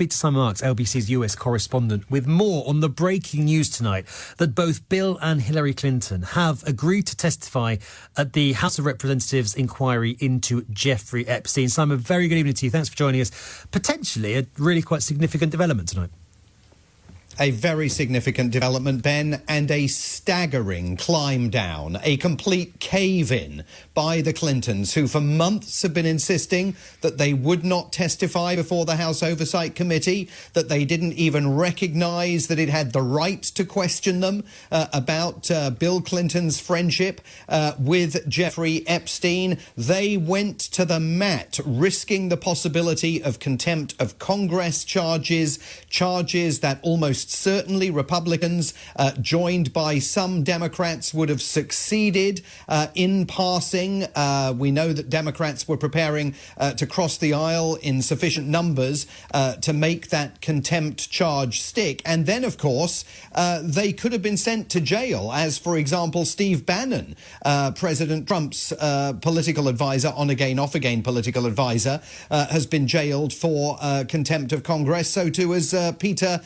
speak to Simon Marks, LBC's US correspondent, with more on the breaking news tonight that both Bill and Hillary Clinton have agreed to testify at the House of Representatives inquiry into Jeffrey Epstein. Simon, very good evening to you. Thanks for joining us. Potentially a really quite significant development tonight. A very significant development, Ben, and a staggering climb down, a complete cave-in by the Clintons, who for months have been insisting that they would not testify before the House Oversight Committee, that they didn't even recognise that it had the right to question them about Bill Clinton's friendship with Jeffrey Epstein. They went to the mat, risking the possibility of contempt of Congress charges that almost certainly Republicans, joined by some Democrats, would have succeeded in passing. We know that Democrats were preparing to cross the aisle in sufficient numbers to make that contempt charge stick. And then, of course, they could have been sent to jail, as, for example, Steve Bannon, President Trump's political advisor, on-again, off-again political advisor, has been jailed for contempt of Congress. So too has Peter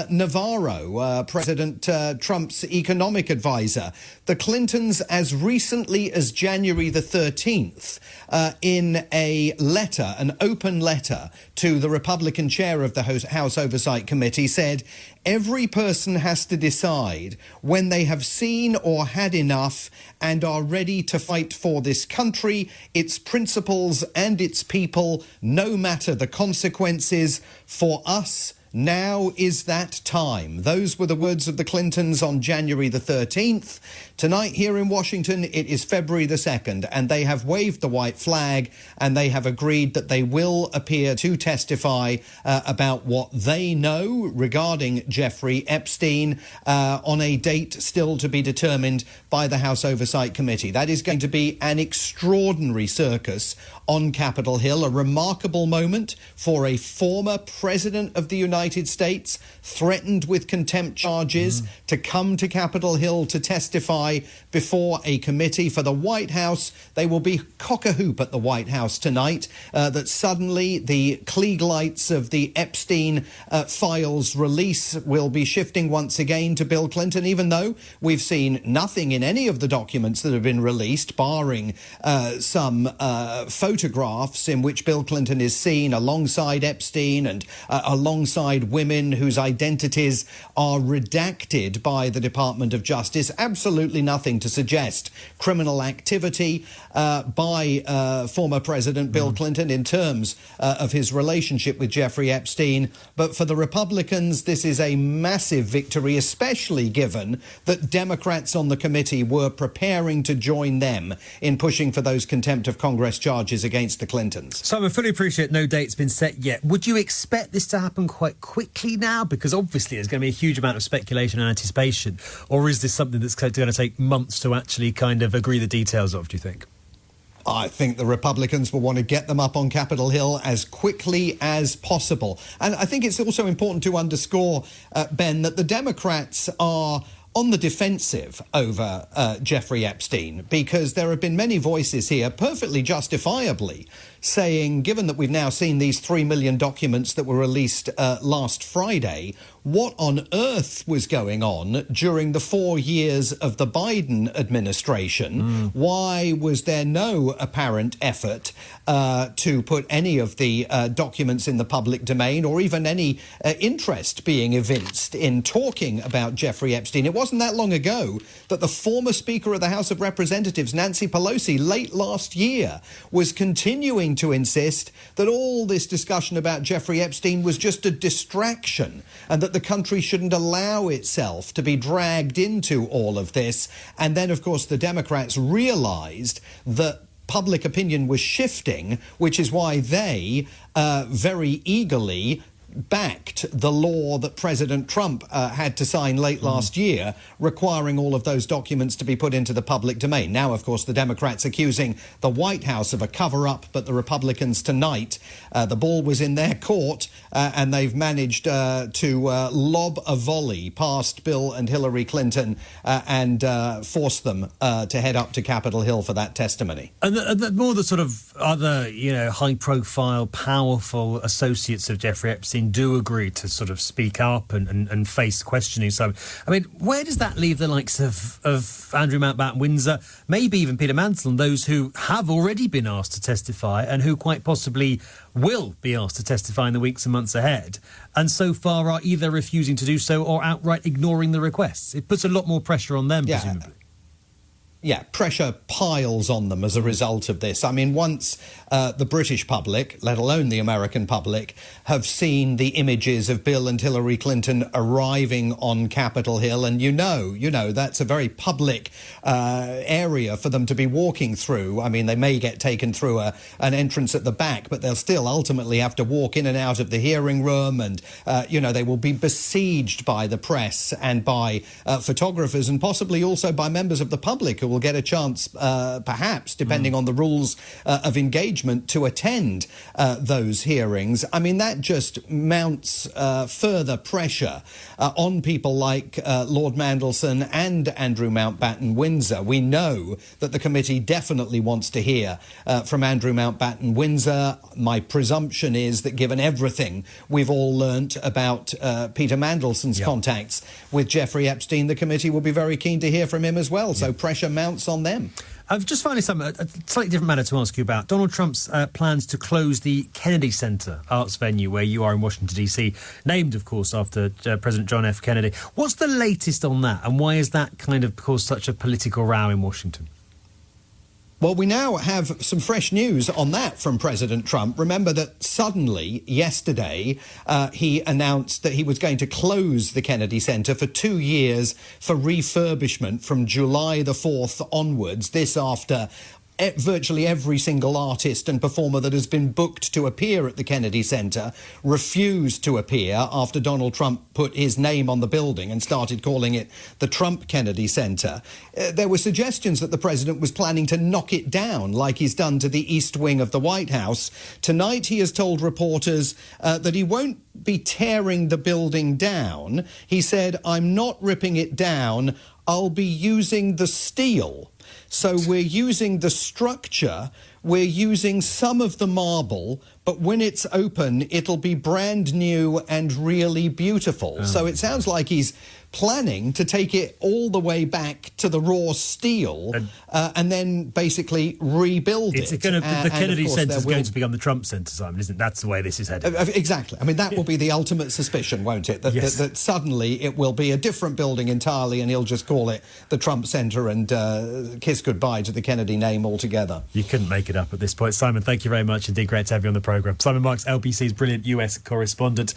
Navarro, President Trump's economic advisor. The Clintons, as recently as January the 13th, in a letter, an open letter to the Republican chair of the House Oversight Committee, said, "Every person has to decide when they have seen or had enough and are ready to fight for this country, its principles and its people, no matter the consequences. For us, now is that time." Those were the words of the Clintons on January the 13th. Tonight here in Washington, it is February the 2nd, and they have waved the white flag, and they have agreed that they will appear to testify about what they know regarding Jeffrey Epstein on a date still to be determined by the House Oversight Committee. That is going to be an extraordinary circus on Capitol Hill, a remarkable moment for a former president of the United States threatened with contempt charges to come to Capitol Hill to testify before a committee. For the White House, they will be cock-a-hoop at the White House tonight, that suddenly the Klieg lights of the Epstein files release will be shifting once again to Bill Clinton, even though we've seen nothing in any of the documents that have been released, barring some photographs in which Bill Clinton is seen alongside Epstein and alongside women whose identities are redacted by the Department of Justice. Absolutely nothing to suggest criminal activity by former President Bill Clinton in terms of his relationship with Jeffrey Epstein. But for the Republicans, this is a massive victory, especially given that Democrats on the committee were preparing to join them in pushing for those contempt of Congress charges against the Clintons. Simon, fully appreciate no date's been set yet. Would you expect this to happen quite quickly now? Because obviously there's going to be a huge amount of speculation and anticipation. Or is this something that's going to take months to actually kind of agree the details of, do you think? I think the Republicans will want to get them up on Capitol Hill as quickly as possible. And I think it's also important to underscore, Ben, that the Democrats are on the defensive over Jeffrey Epstein, because there have been many voices here, perfectly justifiably, saying, given that we've now seen these 3 million documents that were released last Friday, what on earth was going on during the 4 years of the Biden administration? Why was there no apparent effort to put any of the documents in the public domain, or even any interest being evinced in talking about Jeffrey Epstein? It wasn't that long ago that the former Speaker of the House of Representatives, Nancy Pelosi, late last year, was continuing to insist that all this discussion about Jeffrey Epstein was just a distraction, and that the country shouldn't allow itself to be dragged into all of this. And then, of course, the Democrats realized that public opinion was shifting, which is why they very eagerly backed the law that President Trump had to sign late last year, requiring all of those documents to be put into the public domain. Now, of course, the Democrats accusing the White House of a cover-up, but the Republicans tonight, the ball was in their court, and they've managed to lob a volley past Bill and Hillary Clinton and force them to head up to Capitol Hill for that testimony. And more the sort of other, high-profile, powerful associates of Jeffrey Epstein, Epstein do agree to sort of speak up and face questioning. So, I mean, where does that leave the likes of Andrew Mountbatten-Windsor, maybe even Peter Mantle, and those who have already been asked to testify and who quite possibly will be asked to testify in the weeks and months ahead, and so far are either refusing to do so or outright ignoring the requests? It puts a lot more pressure on them, presumably. Yeah, pressure piles on them as a result of this. I mean, once the British public, let alone the American public, have seen the images of Bill and Hillary Clinton arriving on Capitol Hill, and you know, that's a very public area for them to be walking through. I mean, they may get taken through an entrance at the back, but they'll still ultimately have to walk in and out of the hearing room, and, they will be besieged by the press and by photographers, and possibly also by members of the public who will get a chance, perhaps, depending on the rules of engagement, to attend those hearings. I mean, that just mounts further pressure on people like Lord Mandelson and Andrew Mountbatten-Windsor. We know that the committee definitely wants to hear from Andrew Mountbatten-Windsor. My presumption is that, given everything we've all learnt about Peter Mandelson's contacts with Jeffrey Epstein, the committee will be very keen to hear from him as well. So pressure mounts on them. I've just finally a slightly different matter to ask you about. Donald Trump's plans to close the Kennedy Center arts venue where you are in Washington, D.C., named, of course, after President John F. Kennedy. What's the latest on that, and why has that kind of caused such a political row in Washington? Well, we now have some fresh news on that from President Trump. Remember that suddenly, yesterday, he announced that he was going to close the Kennedy Center for 2 years for refurbishment from July the 4th onwards. This after virtually every single artist and performer that has been booked to appear at the Kennedy Center refused to appear after Donald Trump put his name on the building and started calling it the Trump Kennedy Center. There were suggestions that the president was planning to knock it down like he's done to the East Wing of the White House. Tonight he has told reporters that he won't be tearing the building down. He said, "I'm not ripping it down. I'll be using the steel." So we're using the structure, we're using some of the marble, but when it's open, it'll be brand new and really beautiful. So it sounds like he's planning to take it all the way back to the raw steel and then basically rebuild it. The Kennedy Centre is going to become the Trump Centre, Simon, isn't it? That's the way this is headed. Exactly. I mean, that will be the ultimate suspicion, won't it? That suddenly it will be a different building entirely and he'll just call it the Trump Centre and kiss goodbye to the Kennedy name altogether. You couldn't make it up at this point. Simon, thank you very much indeed. Great to have you on the programme. Simon Marks, LBC's brilliant US correspondent.